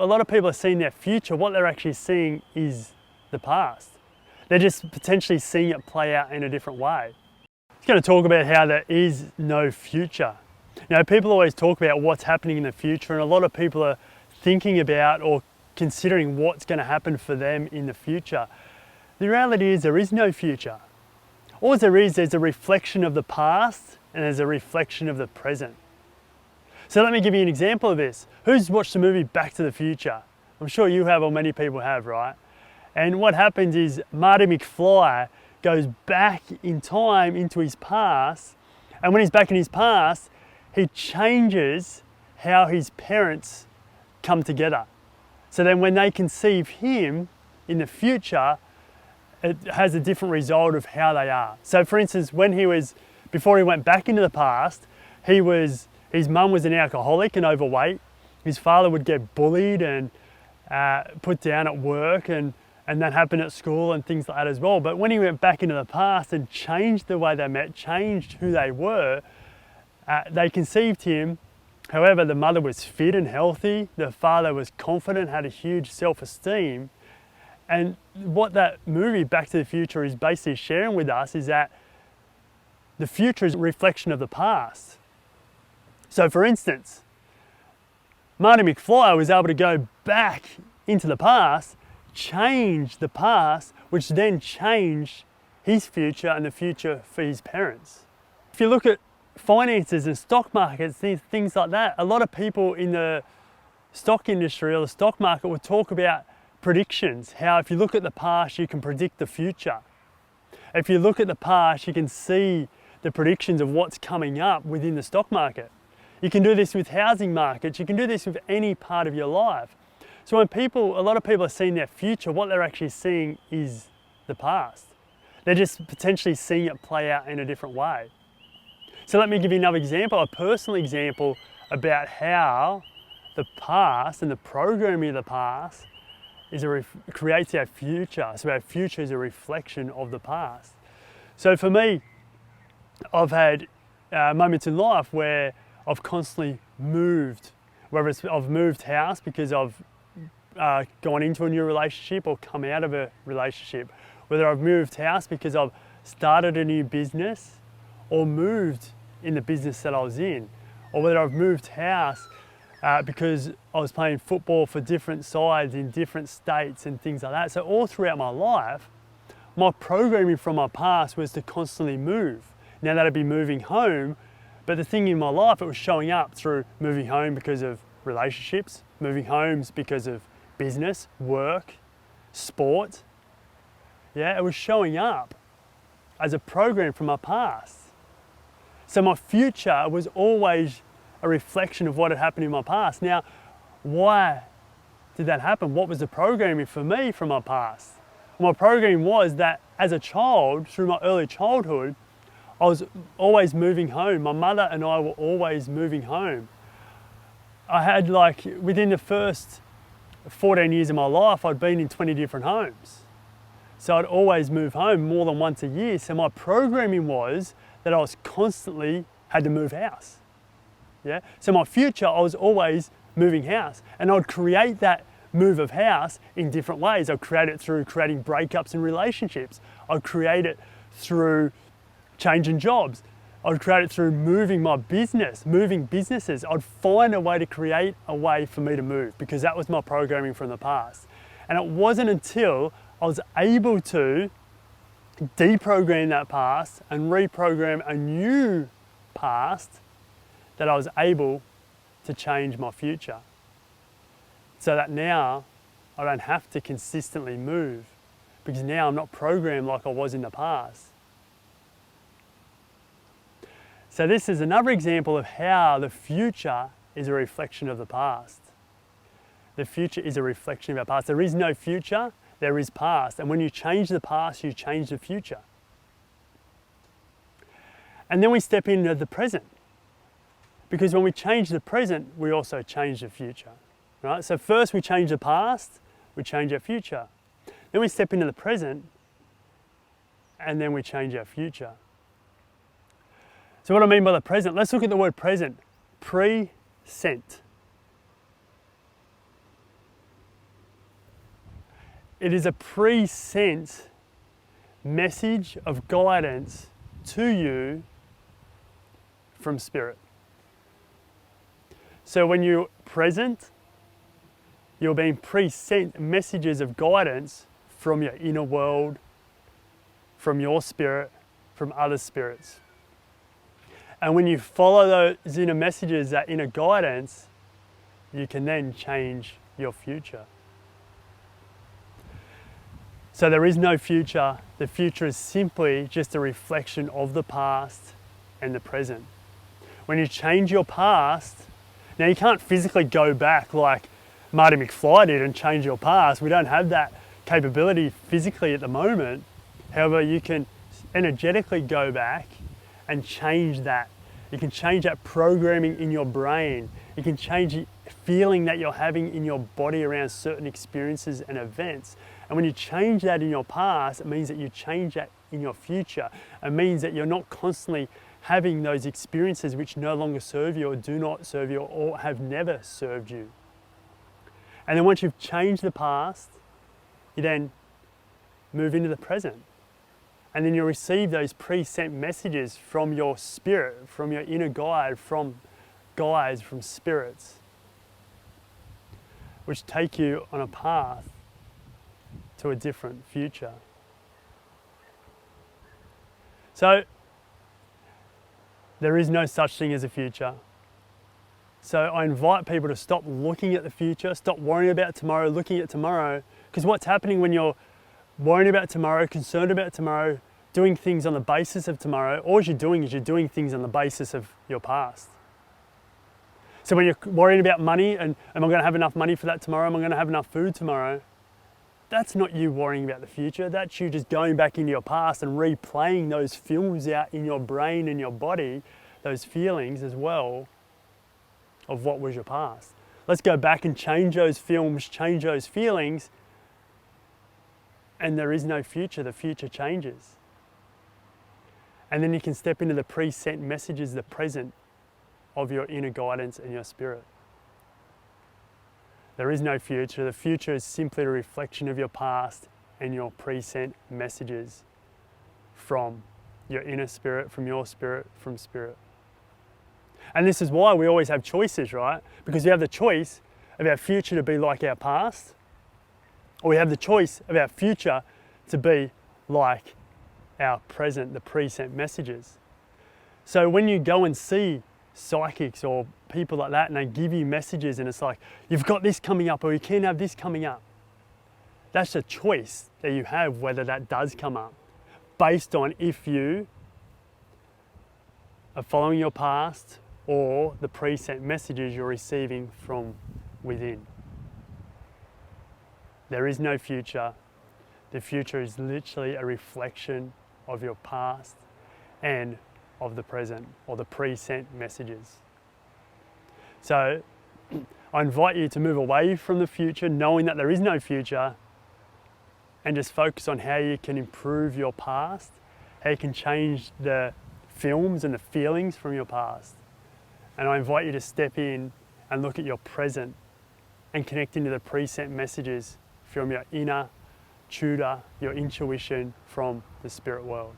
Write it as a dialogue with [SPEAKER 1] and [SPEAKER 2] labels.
[SPEAKER 1] A lot of people are seeing their future. What they're actually seeing is the past. They're just potentially seeing it play out in a different way. I'm going to talk about how there is no future. You know, people always talk about what's happening in the future, and a lot of people are thinking about or considering what's going to happen for them in the future. The reality is there is no future. All there is, there's a reflection of the past and there's a reflection of the present. So let me give you an example of this. Who's watched the movie Back to the Future? I'm sure you have, or many people have, right? And what happens is Marty McFly goes back in time into his past, and when he's back in his past, he changes how his parents come together. So then when they conceive him in the future, it has a different result of how they are. So for instance, before he went back into the past, his mum was an alcoholic and overweight. His father would get bullied and put down at work, and that happened at school and things like that as well. But when he went back into the past and changed the way they met, changed who they were, they conceived him. However, the mother was fit and healthy. The father was confident, had a huge self-esteem. And what that movie, Back to the Future, is basically sharing with us is that the future is a reflection of the past. So for instance, Marty McFly was able to go back into the past, change the past, which then changed his future and the future for his parents. If you look at finances and stock markets, things like that, a lot of people in the stock industry or the stock market will talk about predictions, how if you look at the past, you can predict the future. If you look at the past, you can see the predictions of what's coming up within the stock market. You can do this with housing markets, you can do this with any part of your life. So when a lot of people are seeing their future, what they're actually seeing is the past. They're just potentially seeing it play out in a different way. So let me give you another example, a personal example about how the past and the programming of the past creates our future. So our future is a reflection of the past. So for me, I've had moments in life where I've constantly moved, whether it's I've moved house because I've gone into a new relationship or come out of a relationship, whether I've moved house because I've started a new business or moved in the business that I was in, or whether I've moved house because I was playing football for different sides in different states and things like that. So all throughout my life, my programming from my past was to constantly move. Now that'd be moving home, but the thing in my life, it was showing up through moving home because of relationships, moving homes because of business, work, sport. Yeah, it was showing up as a program from my past. So my future was always a reflection of what had happened in my past. Now, why did that happen? What was the programming for me from my past? My programming was that as a child, through my early childhood, I was always moving home. My mother and I were always moving home. I had within the first 14 years of my life, I'd been in 20 different homes. So I'd always move home more than once a year. So my programming was that I was constantly had to move house. Yeah. So my future, I was always moving house, and I'd create that move of house in different ways. I'd create it through creating breakups in relationships. I'd create it through changing jobs. I'd create it through moving my business, moving businesses. I'd find a way to create a way for me to move because that was my programming from the past. And it wasn't until I was able to deprogram that past and reprogram a new past that I was able to change my future. So that now I don't have to consistently move because now I'm not programmed like I was in the past. So this is another example of how the future is a reflection of the past. The future is a reflection of our past. There is no future, there is past. And when you change the past, you change the future. And then we step into the present. Because when we change the present, we also change the future. Right? So first we change the past, we change our future. Then we step into the present, and then we change our future. So what do I mean by the present? Let's look at the word present. Present. It is a pre-sent message of guidance to you from Spirit. So when you're present, you're being pre-sent messages of guidance from your inner world, from your spirit, from other spirits. And when you follow those inner messages, that inner guidance, you can then change your future. So there is no future. The future is simply just a reflection of the past and the present. When you change your past, now you can't physically go back like Marty McFly did and change your past. We don't have that capability physically at the moment. However, you can energetically go back and change that. You can change that programming in your brain. You can change the feeling that you're having in your body around certain experiences and events. And when you change that in your past, it means that you change that in your future. It means that you're not constantly having those experiences which no longer serve you or do not serve you or have never served you. And then once you've changed the past, you then move into the present. And then you'll receive those pre-sent messages from your spirit, from your inner guide, from guides, from spirits, which take you on a path to a different future. So, there is no such thing as a future. So I invite people to stop looking at the future, stop worrying about tomorrow, looking at tomorrow, because what's happening when you're worrying about tomorrow, concerned about tomorrow, doing things on the basis of tomorrow, all you're doing is you're doing things on the basis of your past. So when you're worrying about money and am I going to have enough money for that tomorrow, am I going to have enough food tomorrow, that's not you worrying about the future, that's you just going back into your past and replaying those films out in your brain and your body, those feelings as well of what was your past. Let's go back and change those films, change those feelings, and there is no future, the future changes. And then you can step into the pre-sent messages, the present of your inner guidance and your spirit. There is no future. The future is simply a reflection of your past and your pre-sent messages from your inner spirit, from your spirit, from spirit. And this is why we always have choices, right? Because we have the choice of our future to be like our past, or we have the choice of our future to be like our present, the pre-sent messages. So when you go and see psychics or people like that and they give you messages and it's like, you've got this coming up or you can have this coming up, that's a choice that you have whether that does come up based on if you are following your past or the pre-sent messages you're receiving from within. There is no future. The future is literally a reflection of your past and of the present, or the pre-sent messages. So I invite you to move away from the future, knowing that there is no future, and just focus on how you can improve your past, how you can change the films and the feelings from your past. And I invite you to step in and look at your present and connect into the pre-sent messages from your inner tutor, your intuition from the spirit world.